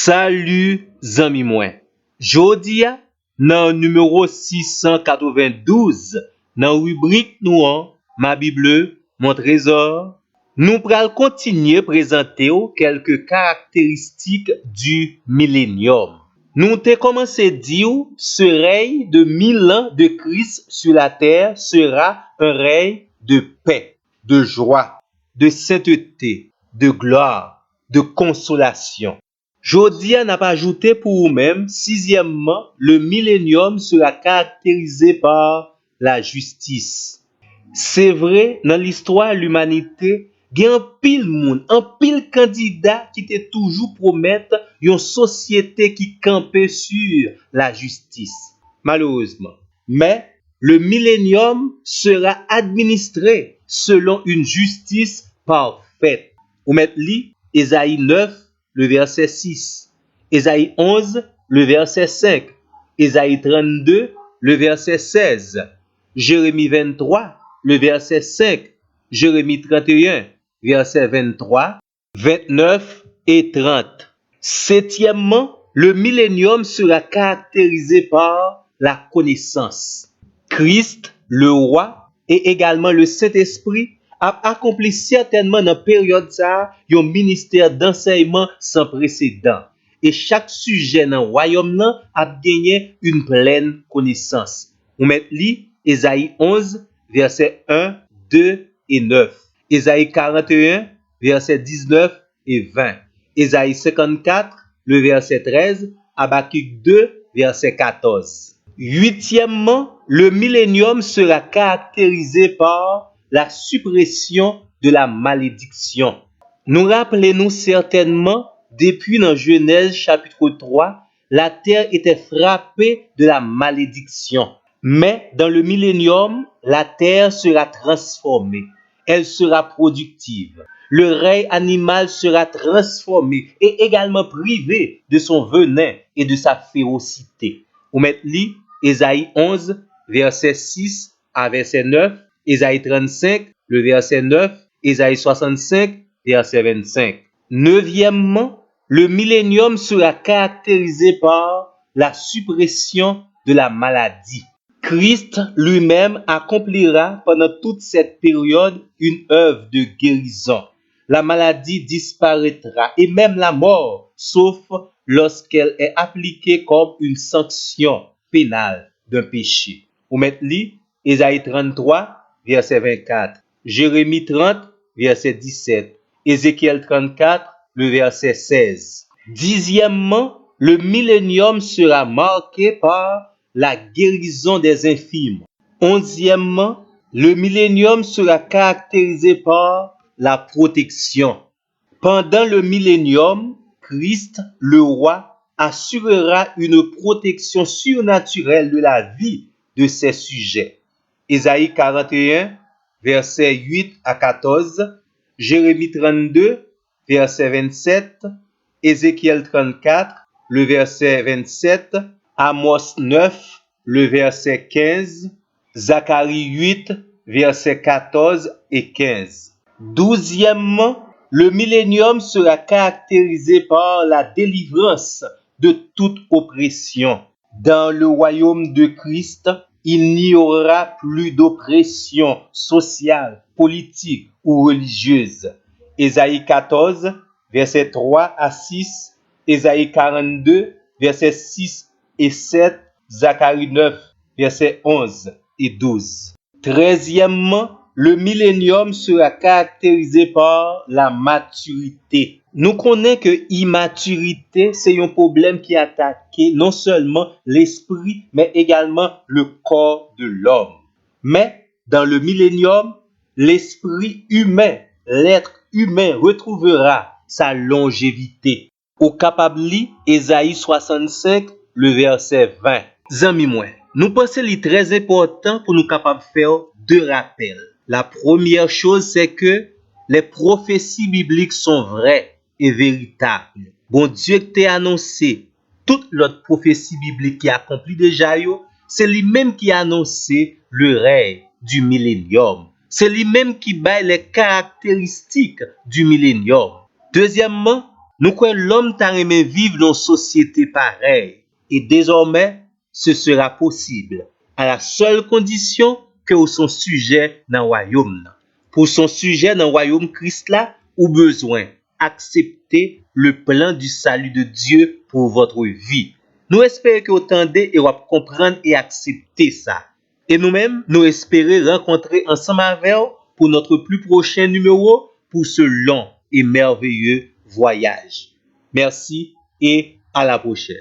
Salut zami mwen. Jodi a nan numéro 692 nan rubrik nou an Ma Bible, mon trésor, nous pral continuer présenter quelques caractéristiques du millénium. Nous t'ai commencé dire ce règne de 1000 ans de Christ sur la terre sera un règne de paix, de joie, de sainteté, de gloire, de consolation. Jodia n'a pas ajouté pour vous-même, sixièmement, le millénium sera caractérisé par la justice. C'est vrai, dans l'histoire de l'humanité, il y a un pile candidat qui te toujours promettre une société qui campait sur la justice. Malheureusement. Mais le millénium sera administré selon une justice parfaite. Ou mettre Ésaïe 9, le verset 6, Ésaïe 11, le verset 5, Ésaïe 32, le verset 16, Jérémie 23, le verset 5, Jérémie 31, verset 23, 29 et 30. Septièmement, le millénium sera caractérisé par la connaissance. Christ, le roi, et également le Saint-Esprit a accompli certainement dans la période ça un ministère d'enseignement sans précédent. Et chaque sujet dans le royaume a gagné une pleine connaissance. On met Ésaïe 11, verset 1, 2 et 9. Ésaïe 41, verset 19 et 20. Ésaïe 54, le verset 13. Habakkuk 2, verset 14. Huitièmement, le millénium sera caractérisé par la suppression de la malédiction. Nous rappelons certainement, depuis dans Genèse chapitre 3, la terre était frappée de la malédiction. Mais dans le millénium, la terre sera transformée. Elle sera productive. Le règne animal sera transformé et également privé de son venin et de sa férocité. Vous mettez Ésaïe 11, verset 6 à verset 9, Ésaïe 35, le verset 9, Ésaïe 65, verset 25. Neuvièmement, le millénium sera caractérisé par la suppression de la maladie. Christ lui-même accomplira pendant toute cette période une œuvre de guérison. La maladie disparaîtra et même la mort, sauf lorsqu'elle est appliquée comme une sanction pénale d'un péché. Vous mettez Ésaïe 33, verset 24, Jérémie 30, verset 17, Ézéchiel 34, le verset 16. Dixièmement, le millénium sera marqué par la guérison des infirmes. Onzièmement, le millénium sera caractérisé par la protection. Pendant le millénium, Christ, le roi, assurera une protection surnaturelle de la vie de ses sujets. Ésaïe 41, versets 8 à 14, Jérémie 32, verset 27, Ézéchiel 34, le verset 27, Amos 9, le verset 15, Zacharie 8, verset 14 et 15. Douzièmement, le millénium sera caractérisé par la délivrance de toute oppression. Dans le royaume de Christ, il n'y aura plus d'oppression sociale, politique ou religieuse. Ésaïe 14, verset 3 à 6, Ésaïe 42, verset 6 et 7, Zacharie 9, verset 11 et 12. Treizièmement, le millénium sera caractérisé par la maturité. Nous connaissons que l'immaturité, c'est un problème qui attaque non seulement l'esprit, mais également le corps de l'homme. Mais dans le millénium, l'esprit humain, l'être humain retrouvera sa longévité. Au capable Ésaïe 65, le verset 20. Zami moi, nous pensons qu'il est très important pour nous capables de faire deux rappels. La première chose, c'est que les prophéties bibliques sont vraies et véritables. Bon Dieu qui t'a annoncé toute l'autre prophétie biblique qui accomplit déjà, c'est lui-même qui a annoncé le règne du millénium. C'est lui-même qui baille les caractéristiques du millénium. Deuxièmement, Nous croyons l'homme t'a aimé vivre dans une société pareille. Et désormais, ce sera possible, à la seule condition que vous son sujet dans le royaume. Pour son sujet dans le royaume Christ là, ou besoin accepter le plan du salut de Dieu pour votre vie. Nous espérons que vous entendez et vous comprendre et accepter ça. Et nous-mêmes, nous espérons rencontrer ensemble avec vous pour notre plus prochain numéro pour ce long et merveilleux voyage. Merci et à la prochaine.